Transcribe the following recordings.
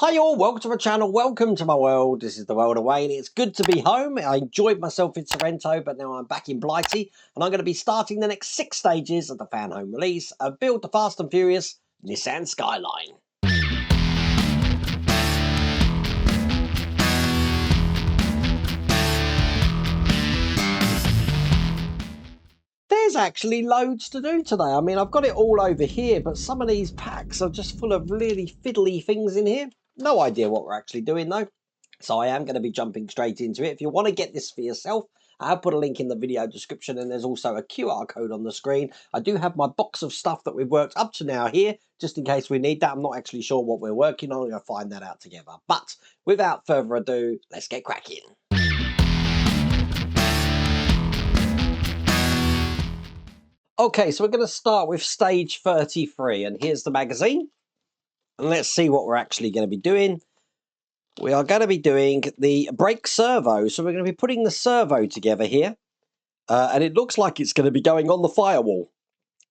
Hi all, welcome to my channel, welcome to my world. This is the world of Wayne. It's good to be home. I enjoyed myself in Sorrento, but now I'm back in Blighty, and I'm going to be starting the next 6 stages of the fan home release of Build the Fast and Furious Nissan Skyline. There's actually loads to do today. I mean, I've got it all over here, but some of these packs are just full of really fiddly things in here. No idea what we're actually doing though. So I am going to be jumping straight into it. If you want to get this for yourself, I'll put a link in the video description, and there's also a QR code on the screen. I do have my box of stuff that we've worked up to now here, just in case we need that. I'm not actually sure what we're working on. I'm going to find that out together. But without further ado, let's get cracking. Okay, so we're going to start with stage 33, and here's the magazine. And let's see what we're actually going to be doing. We are going to be doing the brake servo. So we're going to be putting the servo together here. And it looks like it's going to be going on the firewall.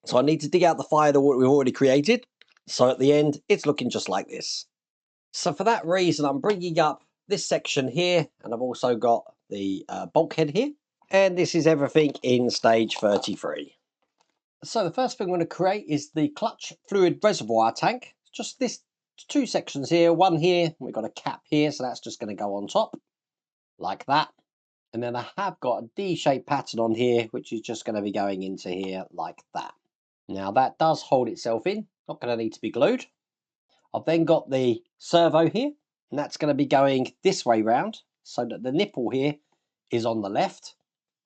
So I need to dig out the fire that we've already created. So at the end, it's looking just like this. So for that reason, I'm bringing up this section here. And I've also got the bulkhead here. And this is everything in stage 33. So the first thing I'm going to create is the clutch fluid reservoir tank. Just this 2 sections here. One here, we've got a cap here, so that's just going to go on top like that. And then I have got a D-shaped pattern on here, which is just going to be going into here like that. Now that does hold itself in, not going to need to be glued. I've then got the servo here, and that's going to be going this way round, so that the nipple here is on the left,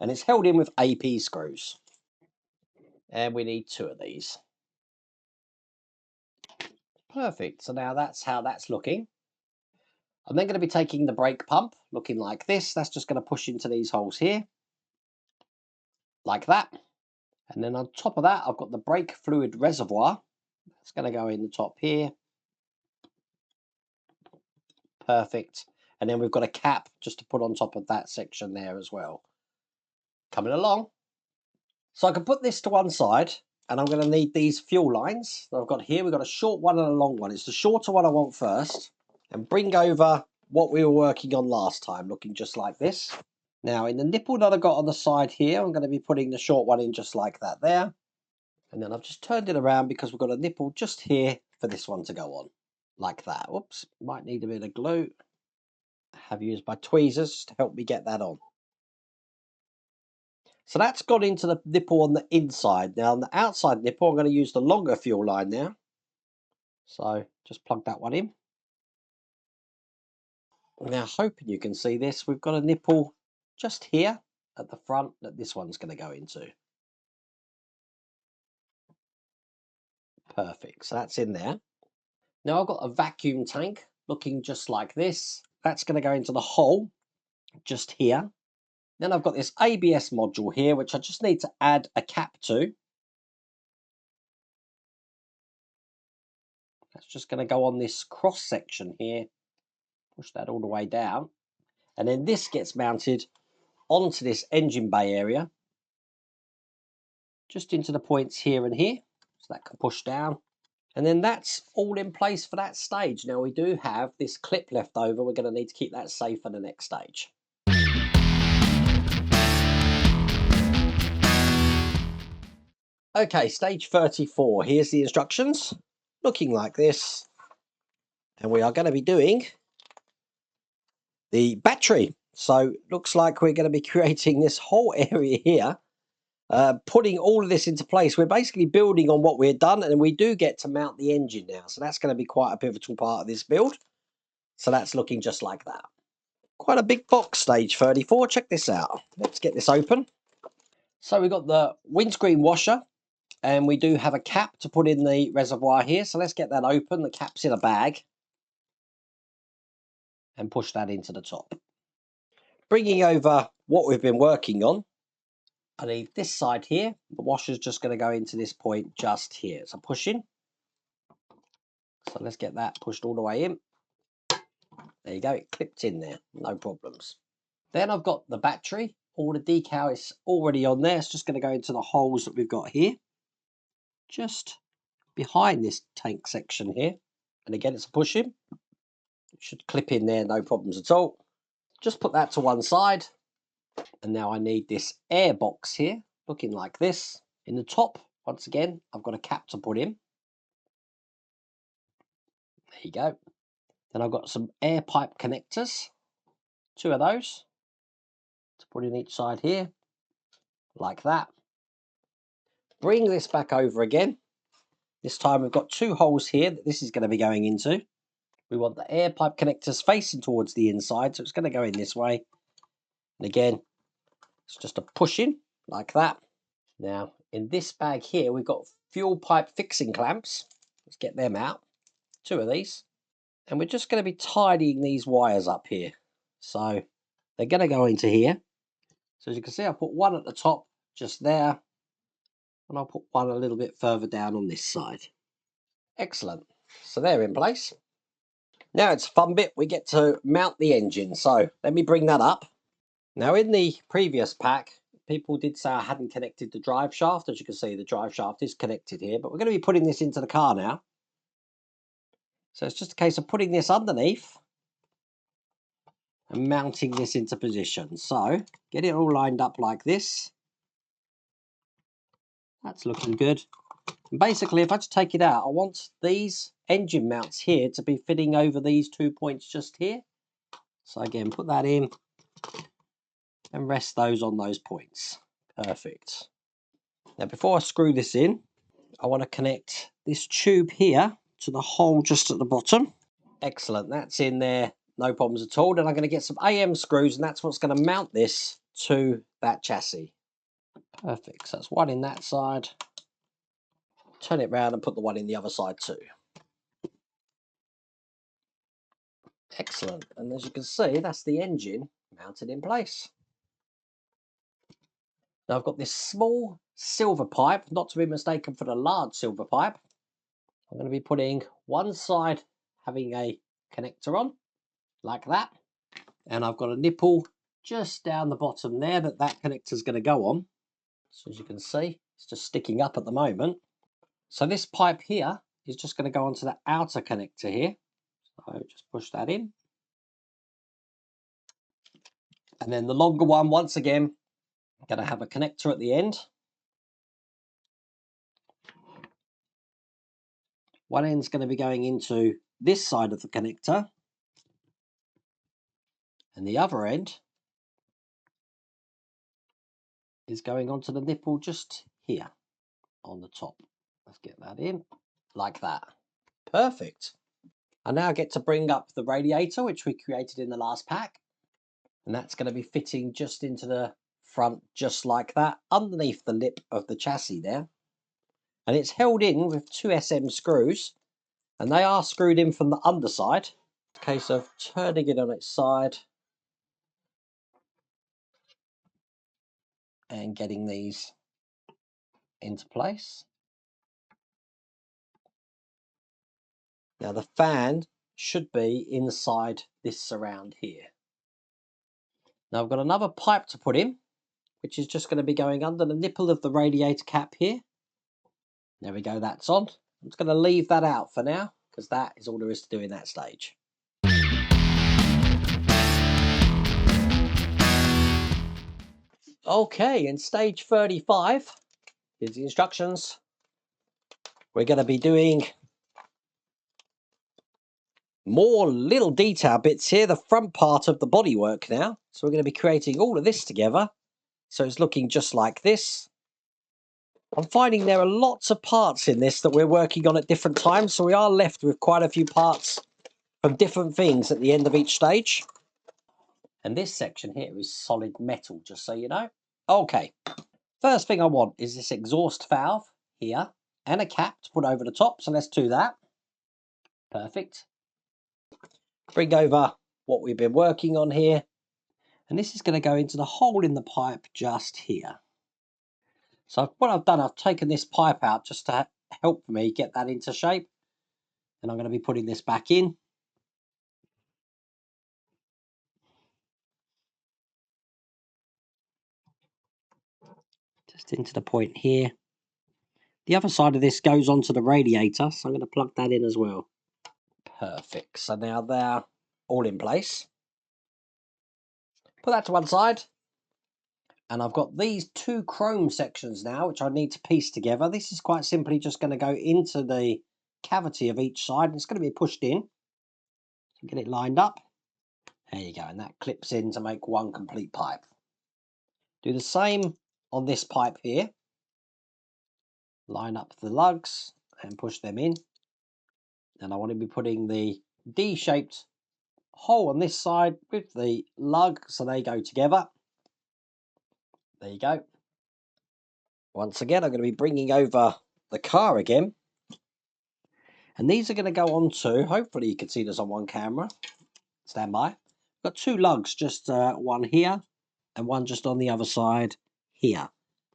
and it's held in with AP screws. And we need 2 of these. Perfect. So now that's how that's looking. I'm then going to be taking the brake pump, looking like this. That's just going to push into these holes here, like that. And then on top of that, I've got the brake fluid reservoir. It's going to go in the top here. Perfect. And then we've got a cap just to put on top of that section there as well. Coming along. So I can put this to one side, and I'm going to need these fuel lines that I've got here. We've got a short one and a long one. It's the shorter one I want first. And bring over what we were working on last time, looking just like this. Now in the nipple that I got on the side here, I'm going to be putting the short one in just like that there. And then I've just turned it around because we've got a nipple just here for this one to go on. Like that. Whoops, might need a bit of glue. I have used my tweezers to help me get that on. So that's gone into the nipple on the inside. Now on the outside nipple, I'm going to use the longer fuel line now. So just plug that one in. Now hoping you can see this, we've got a nipple just here at the front that this one's going to go into. Perfect, so that's in there. Now I've got a vacuum tank looking just like this. That's going to go into the hole just here. Then I've got this ABS module here, which I just need to add a cap to. That's just going to go on this cross section here. Push that all the way down. And then this gets mounted onto this engine bay area. Just into the points here and here. So that can push down. And then that's all in place for that stage. Now we do have this clip left over. We're going to need to keep that safe for the next stage. Okay, stage 34. Here's the instructions. Looking like this. And we are going to be doing the battery. So looks like we're going to be creating this whole area here. Putting all of this into place. We're basically building on what we've done, and we do get to mount the engine now. So that's going to be quite a pivotal part of this build. So that's looking just like that. Quite a big box, stage 34. Check this out. Let's get this open. So we've got the windscreen washer, and we do have a cap to put in the reservoir here. So let's get that open. The cap's in a bag. And push that into the top. Bringing over what we've been working on. I need this side here. The washer's just going to go into this point just here. So push in. So let's get that pushed all the way in. There you go. It clipped in there. No problems. Then I've got the battery. All the decal is already on there. It's just going to go into the holes that we've got here. Just behind this tank section here. And again, it's a push in. Should clip in there, no problems at all. Just put that to one side. And now I need this air box here, looking like this. In the top, once again, I've got a cap to put in. There you go. Then I've got some air pipe connectors, 2 of those to put in each side here, like that. Bring this back over again. This time we've got 2 holes here that this is going to be going into. We want the air pipe connectors facing towards the inside, so it's going to go in this way. And again, it's just a push in, like that. Now, in this bag here, we've got fuel pipe fixing clamps. Let's get them out. 2 of these. And we're just going to be tidying these wires up here. So they're going to go into here. So as you can see, I put one at the top, just there. And I'll put one a little bit further down on this side. Excellent. So they're in place. Now it's a fun bit. We get to mount the engine. So let me bring that up. Now in the previous pack, people did say I hadn't connected the drive shaft. As you can see, the drive shaft is connected here. But we're going to be putting this into the car now. So it's just a case of putting this underneath and mounting this into position. So get it all lined up like this. That's looking good. And basically, if I just take it out, I want these engine mounts here to be fitting over these 2 points just here. So again, put that in and rest those on those points. Perfect. Now before I screw this in, I want to connect this tube here to the hole just at the bottom. Excellent, that's in there, no problems at all. Then I'm going to get some AM screws, and that's what's going to mount this to that chassis. Perfect, so that's one in that side. Turn it round and put the one in the other side too. Excellent, and as you can see, that's the engine mounted in place. Now I've got this small silver pipe, not to be mistaken for the large silver pipe. I'm going to be putting one side having a connector on, like that. And I've got a nipple just down the bottom there that connector is going to go on. So as you can see, it's just sticking up at the moment. So this pipe here is just going to go onto the outer connector here. So just push that in. And then the longer one, once again, going to have a connector at the end. One end's going to be going into this side of the connector. And the other end is going onto the nipple just here on the top. Let's get that in like that. Perfect. I now get to bring up the radiator, which we created in the last pack. And that's going to be fitting just into the front, just like that, underneath the lip of the chassis there. And it's held in with 2 SM screws, and they are screwed in from the underside. It's a case of turning it on its side and getting these into place. Now the fan should be inside this surround here. Now I've got another pipe to put in, which is just going to be going under the nipple of the radiator cap here. There we go, that's on. I'm just going to leave that out for now, because that is all there is to do in that stage. Okay, in stage 35, here's the instructions. We're going to be doing more little detail bits here, the front part of the bodywork now. So we're going to be creating all of this together. So it's looking just like this. I'm finding there are lots of parts in this that we're working on at different times. So we are left with quite a few parts from different things at the end of each stage. And this section here is solid metal, just so you know. Okay, first thing I want is this exhaust valve here and a cap to put over the top. So let's do that. Perfect. Bring over what we've been working on here. And this is going to go into the hole in the pipe just here. So what I've done, I've taken this pipe out just to help me get that into shape. And I'm going to be putting this back in. Just into the point here. The other side of this goes onto the radiator, so I'm going to plug that in as well. Perfect. So now there, all in place. Put that to one side. And I've got these two chrome sections now, which I need to piece together. This is quite simply just going to go into the cavity of each side. And it's going to be pushed in. So get it lined up. There you go. And that clips in to make one complete pipe. Do the same on this pipe here. Line up the lugs and push them in. And I want to be putting the D-shaped hole on this side with the lug so they go together. There you go. Once again, I'm going to be bringing over the car again. And these are going to go onto, hopefully you can see this on one camera. Stand by. I've got two lugs, just one here and one just on the other side here.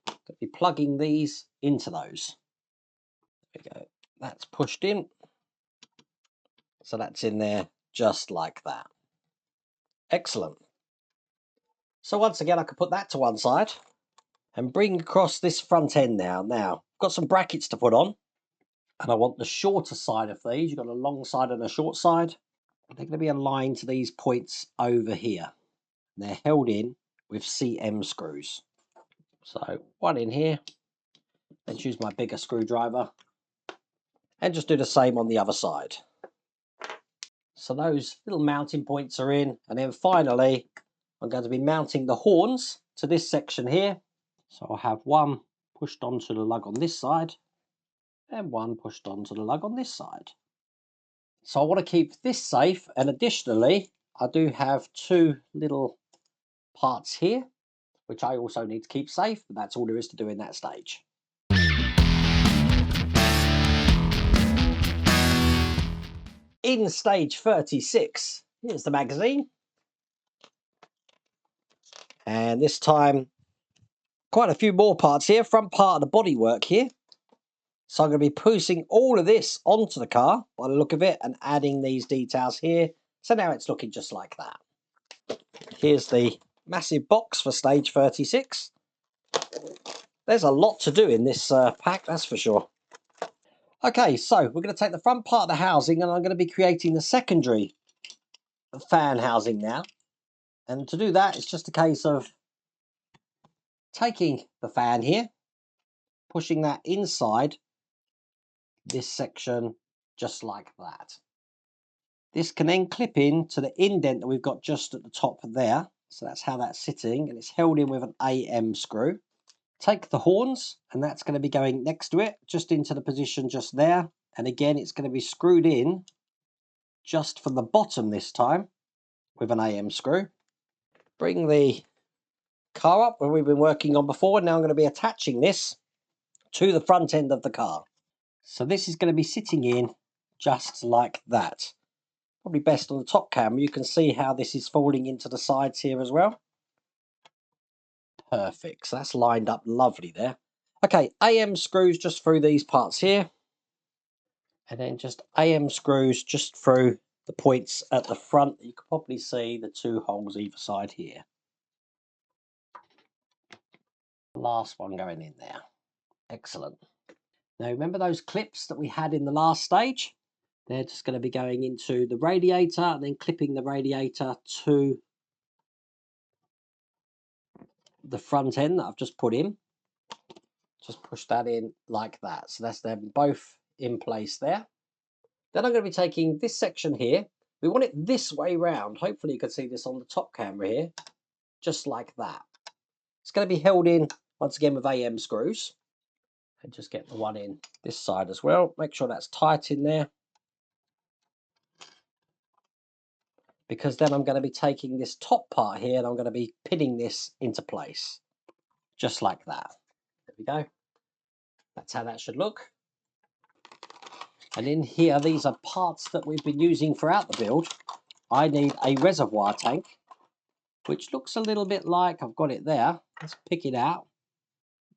I'm going to be plugging these into those. There we go. That's pushed in. So that's in there just like that. Excellent. So once again, I can put that to one side and bring across this front end now. Now, I've got some brackets to put on. And I want the shorter side of these. You've got a long side and a short side. They're going to be aligned to these points over here. And they're held in with CM screws. So one in here. Let's use my bigger screwdriver. And just do the same on the other side. So those little mounting points are in. And then finally, I'm going to be mounting the horns to this section here. So I'll have one pushed onto the lug on this side. And one pushed onto the lug on this side. So I want to keep this safe, and additionally I do have two little parts here which I also need to keep safe, but that's all there is to do in that stage. In stage 36, here's the magazine, and this time quite a few more parts here. Front part of the bodywork here. So I'm going to be pushing all of this onto the car by the look of it and adding these details here. So now it's looking just like that. Here's the massive box for stage 36. There's a lot to do in this pack, that's for sure. Okay, so we're going to take the front part of the housing and I'm going to be creating the secondary fan housing now. And to do that, it's just a case of taking the fan here, pushing that inside this section just like that. This can then clip in to the indent that we've got just at the top there. So that's how that's sitting, and it's held in with an AM screw. Take the horns, and that's going to be going next to it, just into the position just there. And again, it's going to be screwed in just from the bottom this time with an AM screw. Bring the car up where we've been working on before. Now I'm going to be attaching this to the front end of the car. So this is going to be sitting in just like that. Probably best on the top camera. You can see how this is falling into the sides here as well. Perfect. So that's lined up lovely there. Okay, AM screws just through these parts here. And then just AM screws just through the points at the front. You can probably see the two holes either side here. Last one going in there. Excellent. Now remember those clips that we had in the last stage? They're just going to be going into the radiator and then clipping the radiator to the front end that I've just put in. Just push that in like that. So that's them both in place there. Then I'm going to be taking this section here. We want it this way round. Hopefully you can see this on the top camera here. Just like that. It's going to be held in once again with AM screws. And just get the one in this side as well. Make sure that's tight in there. Because then I'm going to be taking this top part here and I'm going to be pinning this into place. Just like that. There we go. That's how that should look. And in here, these are parts that we've been using throughout the build. I need a reservoir tank, which looks a little bit like, I've got it there. Let's pick it out.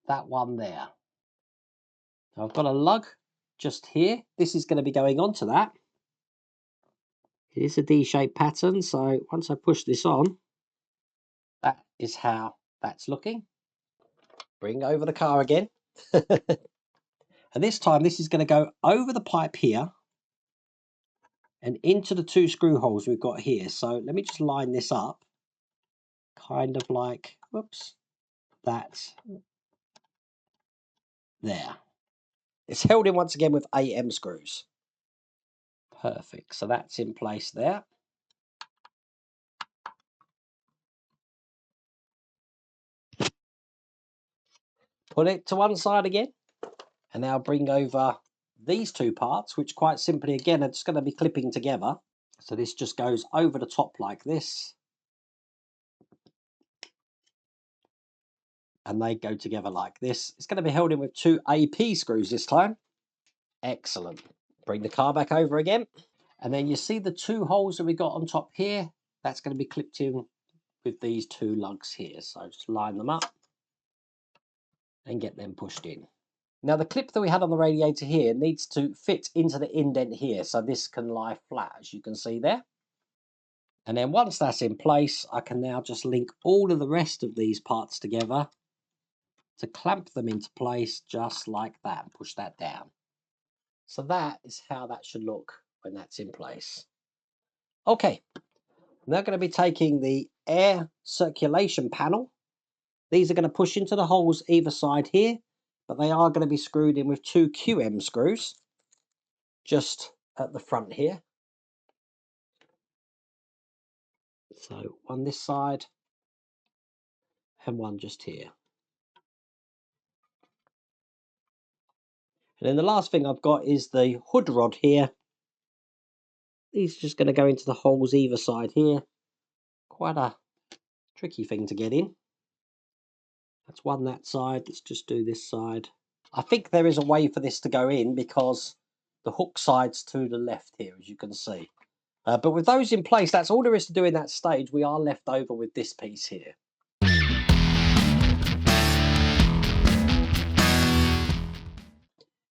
That one there. I've got a lug just here. This is going to be going onto that. It is a D-shaped pattern, so once I push this on, that is how that's looking. Bring over the car again. And this time, this is going to go over the pipe here and into the 2 screw holes we've got here. So let me just line this up, kind of like, whoops, that there. It's held in once again with 8M screws. Perfect, so that's in place there. Put it to one side again, and now bring over these 2 parts, which quite simply again are just going to be clipping together. So this just goes over the top like this, and they go together like this. It's going to be held in with 2 AP screws this time. Excellent. Bring the car back over again, and then you see the 2 holes that we got on top here. That's going to be clipped in with these 2 lugs here. So just line them up and get them pushed in. Now the clip that we had on the radiator here needs to fit into the indent here, so this can lie flat, as you can see there. And then once that's in place, I can now just link all of the rest of these parts together to clamp them into place just like that and push that down. So that is how that should look when that's in place. Okay, now going to be taking the air circulation panel. These are going to push into the holes either side here, but they are going to be screwed in with 2 QM screws just at the front here. So one this side and one just here. And then the last thing I've got is the hood rod here. These are just going to go into the holes either side here. Quite a tricky thing to get in. That's one that side. Let's just do this side. I think there is a way for this to go in because the hook side's to the left here, as you can see. But with those in place, that's all there is to do in that stage. We are left over with this piece here.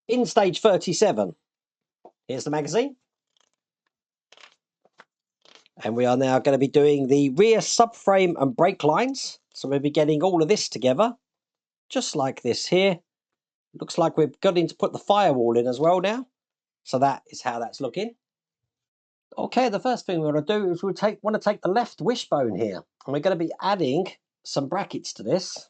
In stage 37, here's the magazine. And we are now going to be doing the rear subframe and brake lines. So we'll be getting all of this together, just like this here. Looks like we've got in to put the firewall in as well now. So that is how that's looking. Okay, the first thing we're going to do is want to take the left wishbone here. And we're going to be adding some brackets to this.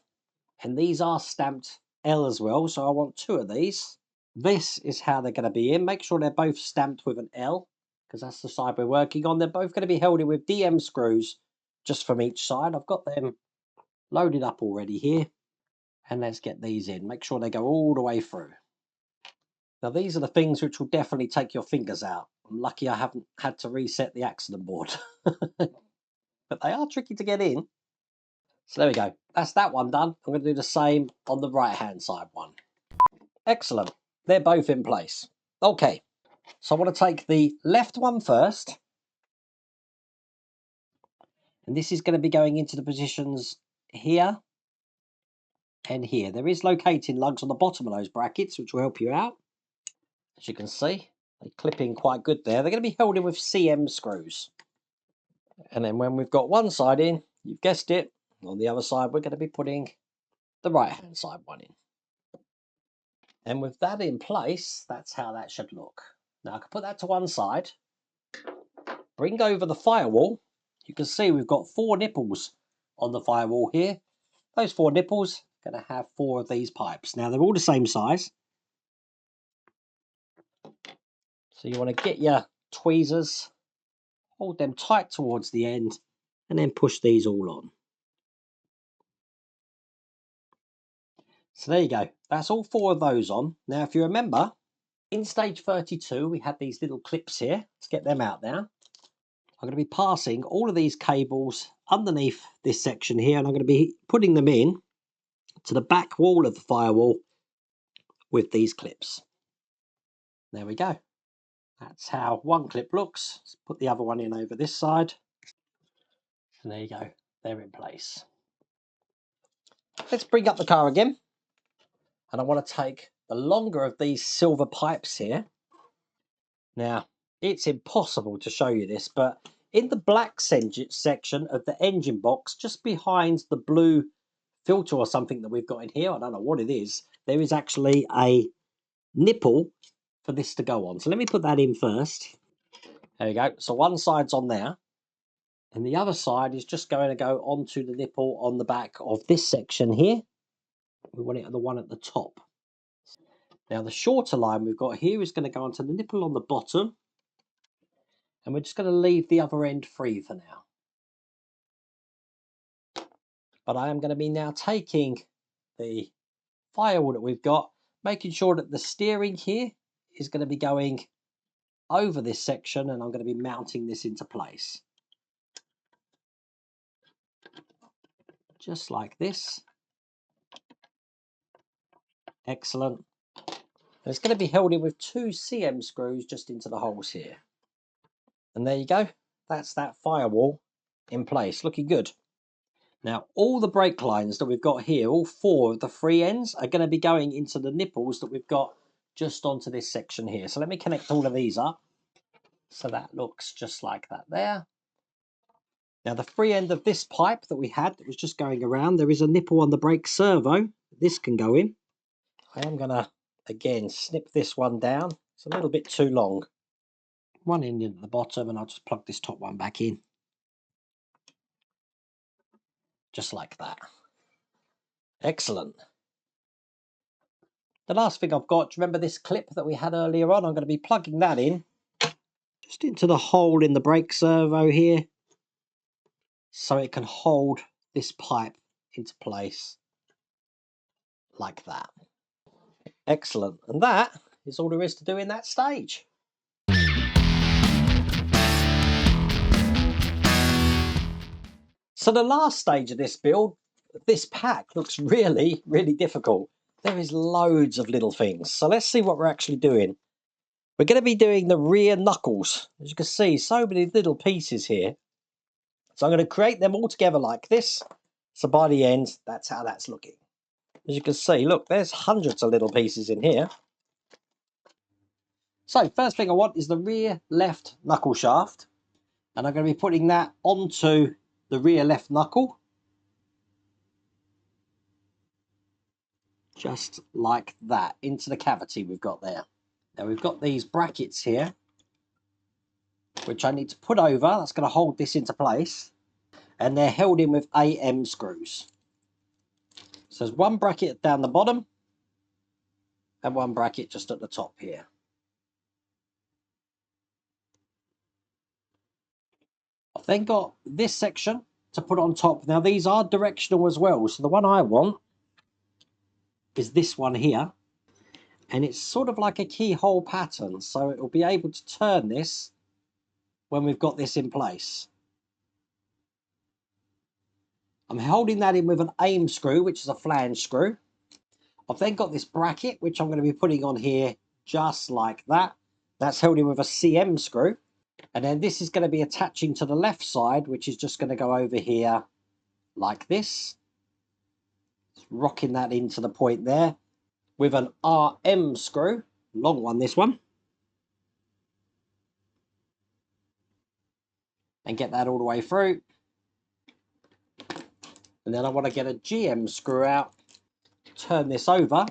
And these are stamped L as well, so I want 2 of these. This is how they're going to be in. Make sure they're both stamped with an L, because that's the side we're working on. They're both going to be held in with DM screws just from each side. I've got them loaded up already here. And let's get these in. Make sure they go all the way through. Now these are the things which will definitely take your fingers out. I'm lucky I haven't had to reset the accident board. But they are tricky to get in. So there we go. That's that one done. I'm going to do the same on the right hand side one. Excellent. They're both in place. Okay. So I want to take the left one first. And this is going to be going into the positions here and here. There is locating lugs on the bottom of those brackets, which will help you out. As you can see, they clip in quite good there. They're going to be held in with CM screws. And then when we've got one side in, you've guessed it, on the other side, we're going to be putting the right-hand side one in. And with that in place, that's how that should look. Now I can put that to one side, bring over the firewall. You can see we've got 4 nipples on the firewall here. Those 4 nipples are going to have 4 of these pipes. Now they're all the same size. So you want to get your tweezers, hold them tight towards the end, and then push these all on. So there you go. That's all 4 of those on. Now, if you remember, in stage 32, we had these little clips here. Let's get them out now. I'm going to be passing all of these cables underneath this section here, and I'm going to be putting them in to the back wall of the firewall with these clips. There we go. That's how one clip looks. Let's put the other one in over this side. And there you go. They're in place. Let's bring up the car again. And I want to take the longer of these silver pipes here. Now, it's impossible to show you this, but in the black section of the engine box, just behind the blue filter or something that we've got in here, I don't know what it is, there is actually a nipple for this to go on. So let me put that in first. There you go. So one side's on there. And the other side is just going to go onto the nipple on the back of this section here. We want it at the one at the top. Now the shorter line we've got here is going to go onto the nipple on the bottom. And we're just going to leave the other end free for now. But I am going to be now taking the firewall that we've got, making sure that the steering here is going to be going over this section, and I'm going to be mounting this into place. Just like this. Excellent. And it's going to be held in with 2 CM screws just into the holes here. And there you go. That's that firewall in place, looking good. Now, all the brake lines that we've got here, all 4 of the free ends, are going to be going into the nipples that we've got just onto this section here. So let me connect all of these up. So that looks just like that there. Now, the free end of this pipe that we had that was just going around, there is a nipple on the brake servo. This can go in. I am going to, again, snip this one down. It's a little bit too long. One end into the bottom, and I'll just plug this top one back in. Just like that. Excellent. The last thing I've got, do you remember this clip that we had earlier on? I'm going to be plugging that in. Just into the hole in the brake servo here. So it can hold this pipe into place. Like that. Excellent. And that is all there is to do in that stage. So the last stage of this build, this pack looks really, really difficult. There is loads of little things. So let's see what we're actually doing. We're going to be doing the rear knuckles. As you can see, so many little pieces here. So I'm going to create them all together like this. So by the end, that's how that's looking. As you can see, look, there's hundreds of little pieces in here. So first thing I want is the rear left knuckle shaft. And I'm going to be putting that onto the rear left knuckle. Just like that, into the cavity we've got there. Now we've got these brackets here, which I need to put over. That's going to hold this into place. And they're held in with AM screws. So there's one bracket down the bottom and one bracket just at the top here. I've then got this section to put on top. Now these are directional as well. So the one I want is this one here. And it's sort of like a keyhole pattern. So it will be able to turn this when we've got this in place. I'm holding that in with an aim screw, which is a flange screw. I've then got this bracket, which I'm going to be putting on here just like that. That's held in with a CM screw. And then this is going to be attaching to the left side, which is just going to go over here like this. Just rocking that into the point there with an RM screw. Long one, this one. And get that all the way through. And then I want to get a GM screw out, turn this over,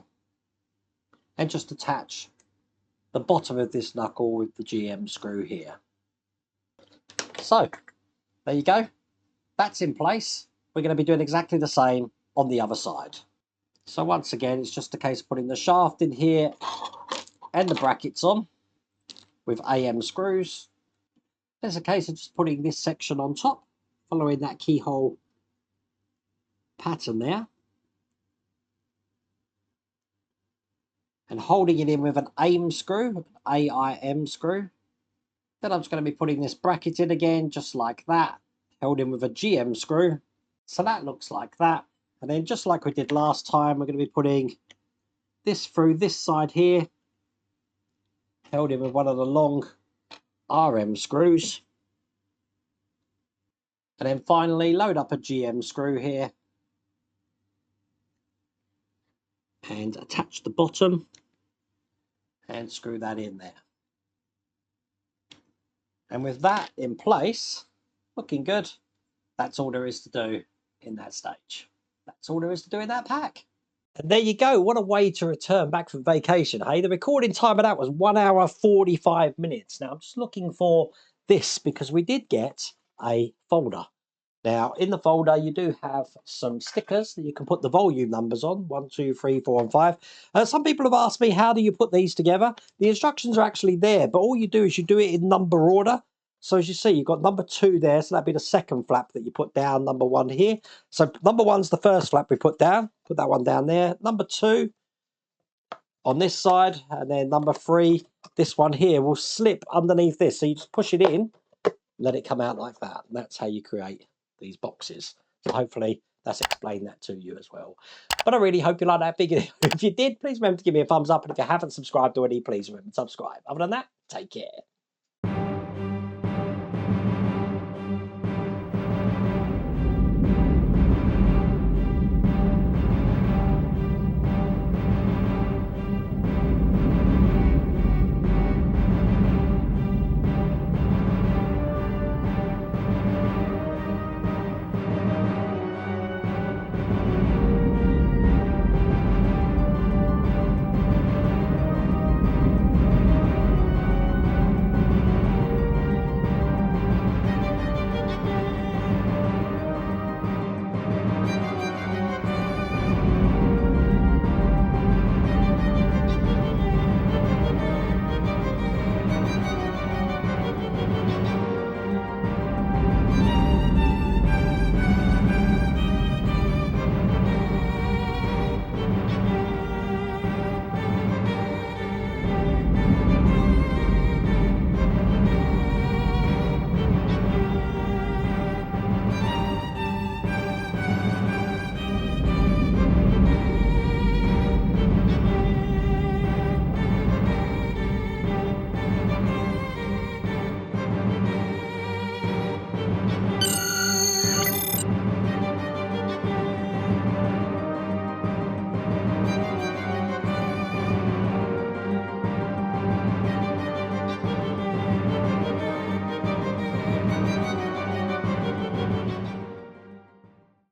and just attach the bottom of this knuckle with the GM screw here. So, there you go. That's in place. We're going to be doing exactly the same on the other side. So once again, it's just a case of putting the shaft in here and the brackets on with AM screws. There's a case of just putting this section on top, following that keyhole pattern there. And holding it in with an AIM screw, AIM screw. Then I'm just going to be putting this bracket in again, just like that, held in with a GM screw. So that looks like that. And then just like we did last time, we're going to be putting this through this side here, held in with one of the long RM screws. And then finally load up a GM screw here and attach the bottom and screw that in there. And with that in place, looking good, that's all there is to do in that stage. That's all there is to do in that pack. And there you go. What a way to return back from vacation, hey? The recording time of that was 1 hour, 45 minutes. Now, I'm just looking for this because we did get a folder. Now, in the folder, you do have some stickers that you can put the volume numbers on, 1, 2, 3, 4, and 5. Some people have asked me, how do you put these together? The instructions are actually there, but all you do is you do it in number order. So as you see, you've got number 2 there, so that'd be the second flap that you put down, number 1 here. So number 1's the first flap we put down. Put that one down there. Number 2 on this side, and then number 3, this one here, will slip underneath this. So you just push it in, let it come out like that. And that's how you create these boxes. So hopefully that's explained that to you as well. But I really hope you like that video. If you did, please remember to give me a thumbs up. And if you haven't subscribed already, please remember to subscribe. Other than that, take care.